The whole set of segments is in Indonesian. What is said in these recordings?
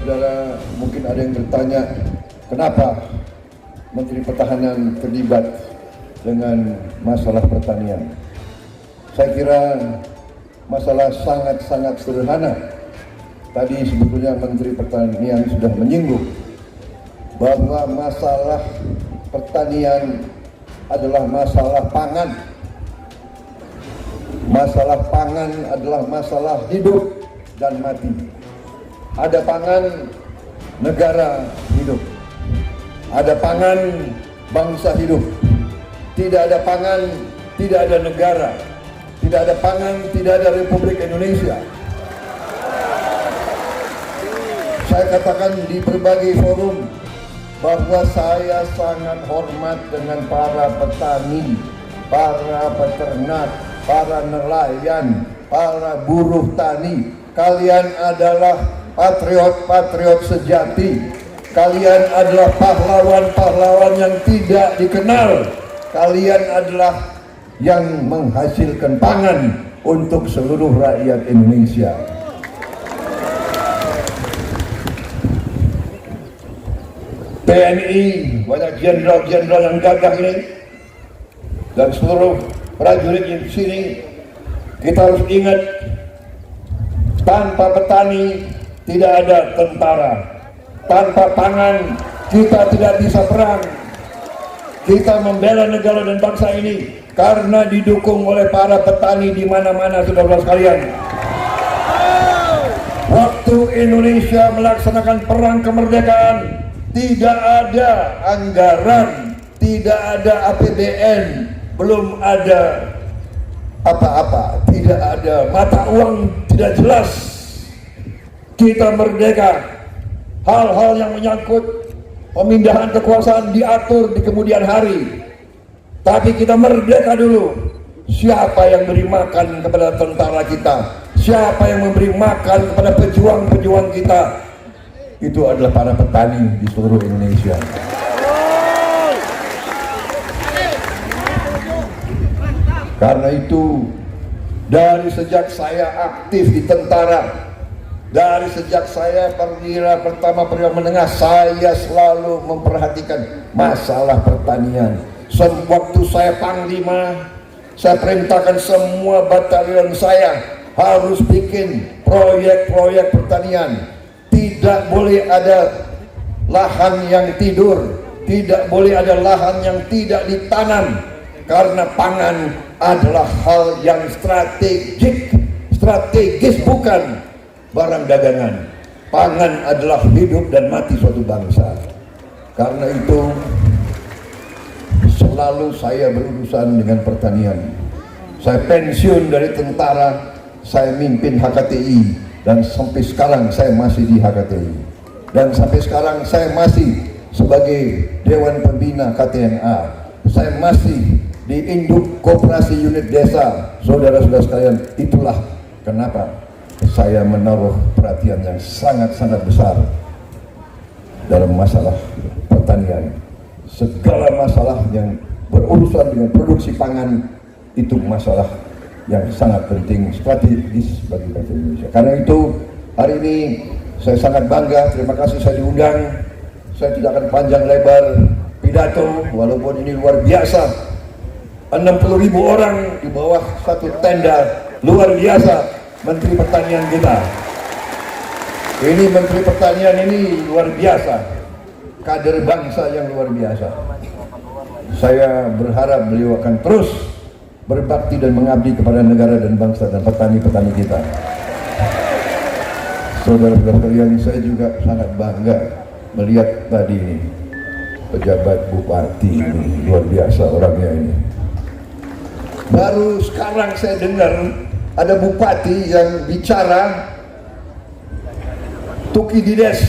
saudara-saudara, mungkin ada yang bertanya, kenapa Menteri Pertahanan terlibat dengan masalah pertanian? Saya kira masalah sangat-sangat sederhana. Tadi sebetulnya Menteri Pertanian sudah menyinggung bahwa masalah pertanian adalah masalah pangan. Masalah pangan adalah masalah hidup dan mati. Ada pangan, negara hidup. Ada pangan, bangsa hidup. Tidak ada pangan, tidak ada negara. Tidak ada pangan, tidak ada Republik Indonesia. Saya katakan di berbagai forum bahwa saya sangat hormat dengan para petani, para peternak, para nelayan, para buruh tani. Kalian adalah patriot-patriot sejati. Kalian adalah pahlawan-pahlawan yang tidak dikenal. Kalian adalah yang menghasilkan pangan untuk seluruh rakyat Indonesia. TNI, banyak jenderal-jenderal yang gagah ini, dan seluruh prajurit di sini, kita harus ingat, tanpa petani tidak ada tentara, tanpa pangan kita tidak bisa perang. Kita membela negara dan bangsa ini karena didukung oleh para petani di mana-mana, saudara-saudara sekalian. Waktu Indonesia melaksanakan perang kemerdekaan, tidak ada anggaran, tidak ada APBN, belum ada apa-apa, tidak ada mata uang, tidak jelas. Kita merdeka, hal-hal yang menyangkut pemindahan kekuasaan diatur di kemudian hari. Tapi kita merdeka dulu. Siapa yang beri makan kepada tentara kita? Siapa yang memberi makan kepada pejuang-pejuang kita? Itu adalah para petani di seluruh Indonesia. Karena itu, dari sejak saya aktif di tentara, dari sejak saya perwira pertama perwira menengah, saya selalu memperhatikan masalah pertanian. Waktu saya panglima, saya perintahkan semua batalion saya harus bikin proyek-proyek pertanian. Tidak boleh ada lahan yang tidur, tidak boleh ada lahan yang tidak ditanam, karena pangan adalah hal yang strategis, bukan barang dagangan. Pangan adalah hidup dan mati suatu bangsa. Karena itu selalu saya berurusan dengan pertanian. Saya pensiun dari tentara, saya mimpin HKTI, dan sampai sekarang saya masih di HKTI. Dan sampai sekarang saya masih sebagai Dewan Pembina KTNA. Saya masih di Induk Koperasi Unit Desa. Saudara-saudara sekalian, itulah kenapa saya menaruh perhatian yang sangat-sangat besar dalam masalah pertanian. Segala masalah yang berurusan dengan produksi pangan itu masalah yang sangat penting, strategis bagi bangsa Indonesia. Karena itu hari ini saya sangat bangga, terima kasih saya diundang. Saya tidak akan panjang lebar pidato, walaupun ini luar biasa. 60.000 orang di bawah satu tenda, luar biasa Menteri Pertanian kita. Ini Menteri Pertanian ini luar biasa, kader bangsa yang luar biasa. Saya berharap beliau akan terus berbakti dan mengabdi kepada negara dan bangsa dan petani-petani kita. Saudara-saudara sekalian, saya juga sangat bangga melihat tadi ini pejabat bupati ini, luar biasa orangnya ini. Baru sekarang saya dengar ada bupati yang bicara, Tukidides,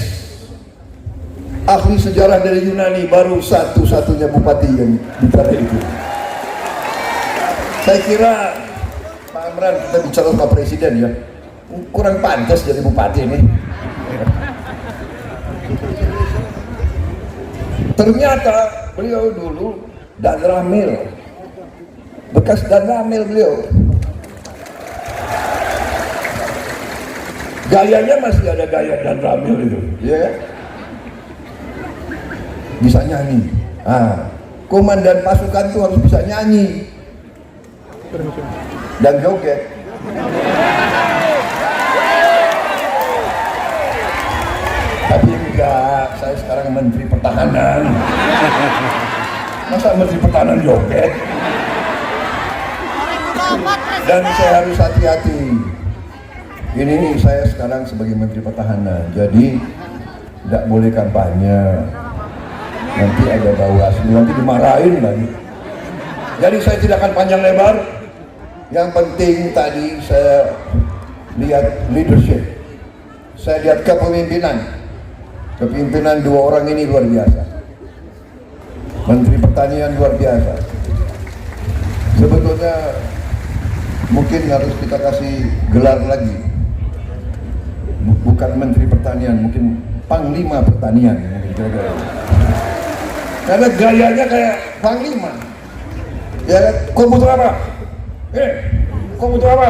ahli sejarah dari Yunani, baru satu-satunya bupati yang bicara itu. Saya kira Pak Amran, kita bicara Pak Presiden ya, kurang pantas jadi bupati ini. Ternyata beliau dulu Dan Ramil, bekas Dan Ramil beliau. Gayanya masih ada gaya dan Ramil itu, ya kan? Bisa nyanyi. Komandan pasukan itu harus bisa nyanyi dan joget. Tapi enggak, saya sekarang Menteri Pertahanan. Masa Menteri Pertahanan joget? Dan saya harus hati-hati. Ini saya sekarang sebagai Menteri Pertahanan, jadi tidak boleh kampanye. Nanti ada Bawaslu, nanti dimarahin lagi. Jadi saya tidak akan panjang lebar. Yang penting tadi saya lihat leadership, saya lihat kepemimpinan dua orang ini luar biasa. Menteri Pertanian luar biasa. Sebetulnya mungkin harus kita kasih gelar lagi, bukan Menteri Pertanian, mungkin Panglima Pertanian, kira-kira. Karena gayanya kayak Panglima. Ya, kau butuh apa? Kau butuh apa?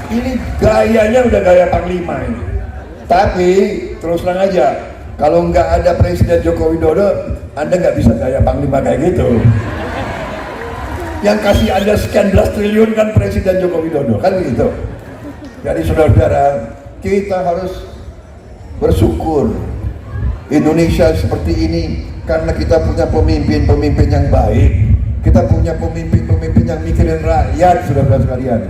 Ini gayanya udah gaya Panglima ini. Tapi terus terang aja, kalau nggak ada Presiden Joko Widodo, Anda nggak bisa gaya Panglima kayak gitu. Yang kasih Anda sekian belas triliun kan Presiden Joko Widodo, kan gitu. Jadi saudara-saudara, kita harus bersyukur Indonesia seperti ini karena kita punya pemimpin-pemimpin yang baik. Kita punya pemimpin-pemimpin yang mikirin rakyat, saudara-saudara sekalian.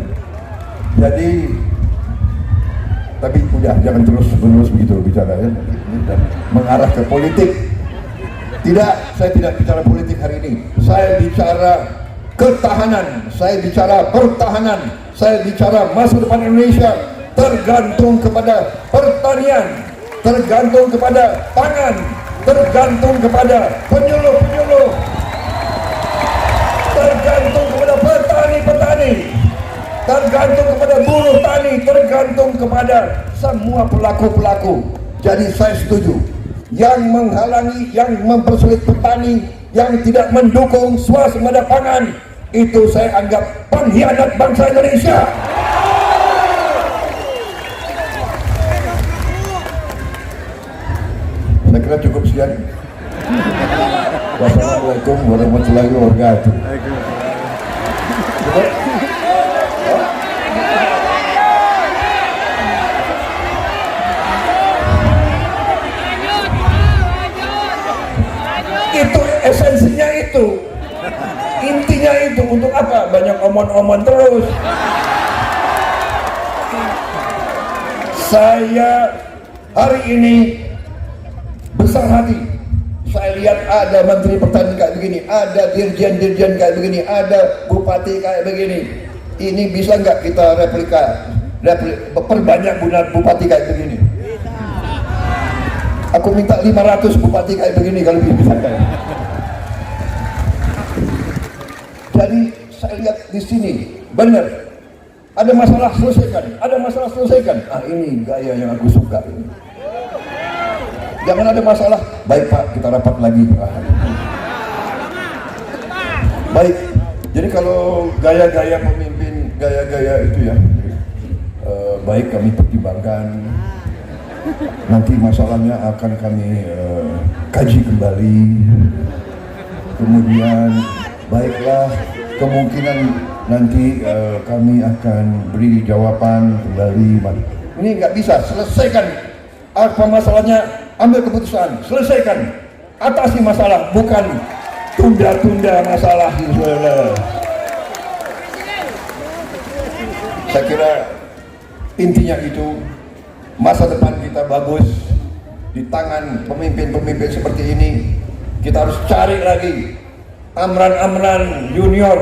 Jadi, tapi udah jangan terus-menerus begitu bicara ya, dan mengarah ke politik. Tidak, saya tidak bicara politik hari ini. Saya bicara ketahanan, saya bicara pertahanan, saya bicara masa depan Indonesia tergantung kepada pertanian, tergantung kepada pangan, tergantung kepada penyuluh-penyuluh, tergantung kepada petani-petani, tergantung kepada buruh tani, tergantung kepada semua pelaku-pelaku. Jadi saya setuju, yang menghalangi, yang mempersulit petani, yang tidak mendukung swasembada pangan, itu saya anggap pengkhianat bangsa Indonesia. Saya kira cukup sekian. Wassalamualaikum warahmatullahi wabarakatuh. Itu esensinya itu, intinya itu. Untuk apa banyak omon-omon terus? Saya hari ini besar hati. Saya lihat ada Menteri Pertanian kayak begini, ada dirjen-dirjen kayak begini, ada bupati kayak begini. Ini bisa nggak kita replika perbanyak bupati kayak begini? Aku minta 500 bupati kayak begini kalau bisa kayak. Jadi saya lihat di sini benar ada masalah selesaikan, ada masalah selesaikan. Ini gaya yang aku suka ini. Jangan ada masalah, baik Pak, kita rapat lagi. Baik, jadi kalau gaya-gaya pemimpin, gaya-gaya itu ya, baik kami pertimbangkan. Nanti masalahnya akan kami kaji kembali. Kemudian baiklah, kemungkinan nanti kami akan beri jawaban kembali. Ini nggak bisa, selesaikan apa masalahnya, ambil keputusan, selesaikan, atasi masalah, bukan tunda-tunda masalah. Saya kira intinya itu. Masa depan kita bagus di tangan pemimpin-pemimpin seperti ini. Kita harus cari lagi Amran Junior,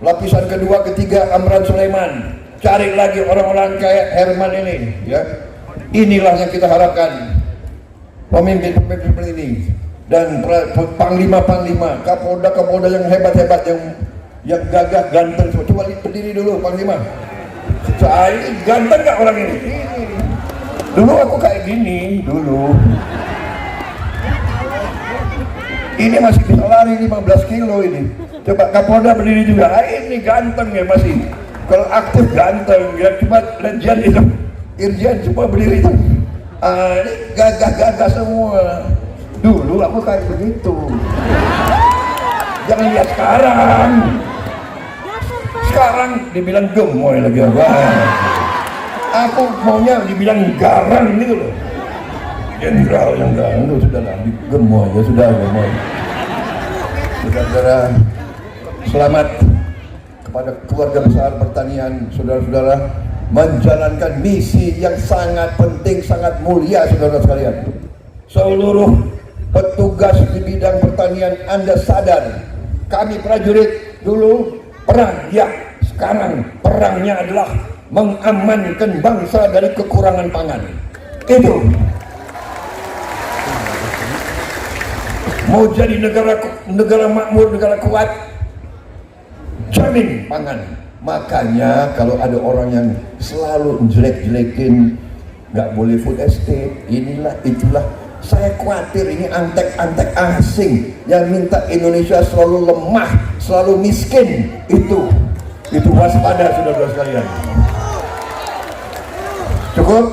lapisan kedua, ketiga Amran Sulaiman. Cari lagi orang-orang kayak Herman ini, ya. Inilah yang kita harapkan, pemimpin-pemimpin seperti ini, dan panglima-panglima, kapolda yang hebat-hebat, yang gagah, ganteng. Coba berdiri dulu, panglima. Saya ganteng nggak orang ini? Dulu aku kayak gini, dulu. Ini masih bisa lari 15 kilo ini. Coba Kapolda berdiri juga. Ini ganteng ya masih. Kalau aktif ganteng, ya cuma legend itu. Irjen cuma berdiri itu. Ini gagah-gagah semua. Dulu aku kayak begitu. Jangan lihat sekarang. Sekarang dibilang gemoy lagi apa? Aku maunya dibilang garang gitu loh. Jenderal yang garang itu sudahlah, gemoy ya sudah gemoy. Saudara-saudara, selamat kepada keluarga besar pertanian, saudara-saudara, menjalankan misi yang sangat penting, sangat mulia, saudara sekalian. Seluruh petugas di bidang pertanian, Anda sadar, kami prajurit dulu perang, ya, sekarang perangnya adalah mengamankan bangsa dari kekurangan pangan. Itu mau jadi negara makmur, negara kuat, jamin pangan. Makanya kalau ada orang yang selalu jelek-jelekin, nggak boleh food estate, inilah itulah, saya khawatir ini antek-antek asing yang minta Indonesia selalu lemah, selalu miskin. Itu waspada, saudara-saudara sekalian. Cukup?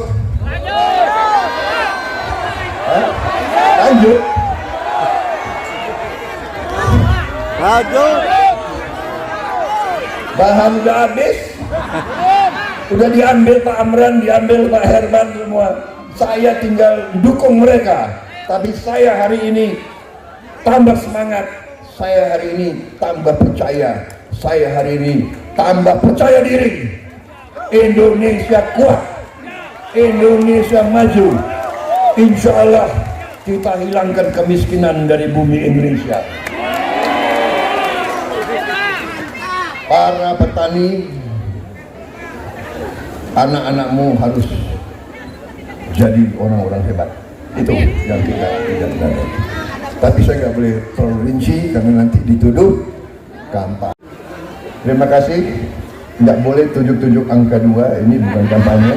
Lanjut. Bahan udah habis, udah diambil Pak Amran, diambil Pak Herman semua. Saya tinggal dukung mereka. Tapi saya hari ini tambah semangat, saya hari ini tambah percaya, saya hari ini tambah percaya diri. Indonesia kuat, Indonesia maju. Insya Allah kita hilangkan kemiskinan dari bumi Indonesia. Para petani, anak-anakmu harus jadi orang-orang hebat. Itu yang kita tidak. Tapi saya nggak boleh terlalu rinci karena nanti dituduh kampanye. Terima kasih. Nggak boleh tunjuk-tunjuk angka 2. Ini bukan kampanye.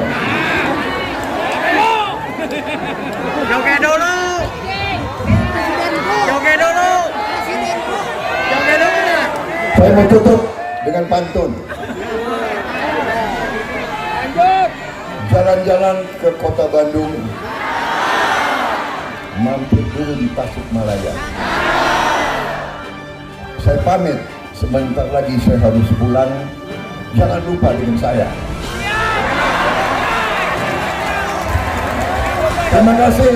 Joget dulu. Joget dulu. Joget dulu. Saya mau tutup dengan pantun. Jalan-jalan ke kota Bandung, mampir dulu di Tasikmalaya. Saya pamit, sebentar lagi saya harus pulang. Jangan lupa dengan saya. Terima kasih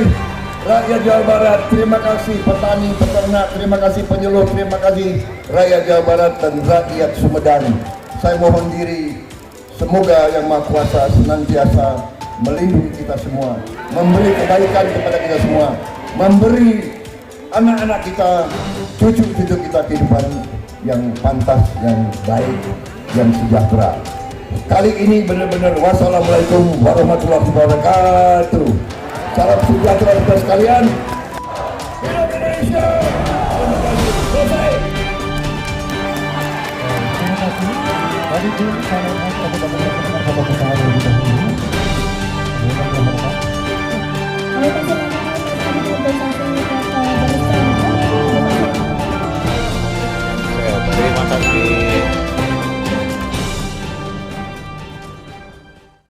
rakyat Jawa Barat, terima kasih petani, peternak, terima kasih penyuluh, terima kasih rakyat Jawa Barat dan rakyat Sumedang. Saya mohon diri, semoga Yang Maha Kuasa senantiasa melindungi kita semua, memberi kebaikan kepada kita semua, memberi anak-anak kita, cucu-cucu kita kehidupan yang pantas, yang baik, yang sejahtera. Kali ini benar-benar wassalamualaikum warahmatullahi wabarakatuh. Salam sejahtera kepada sekalian.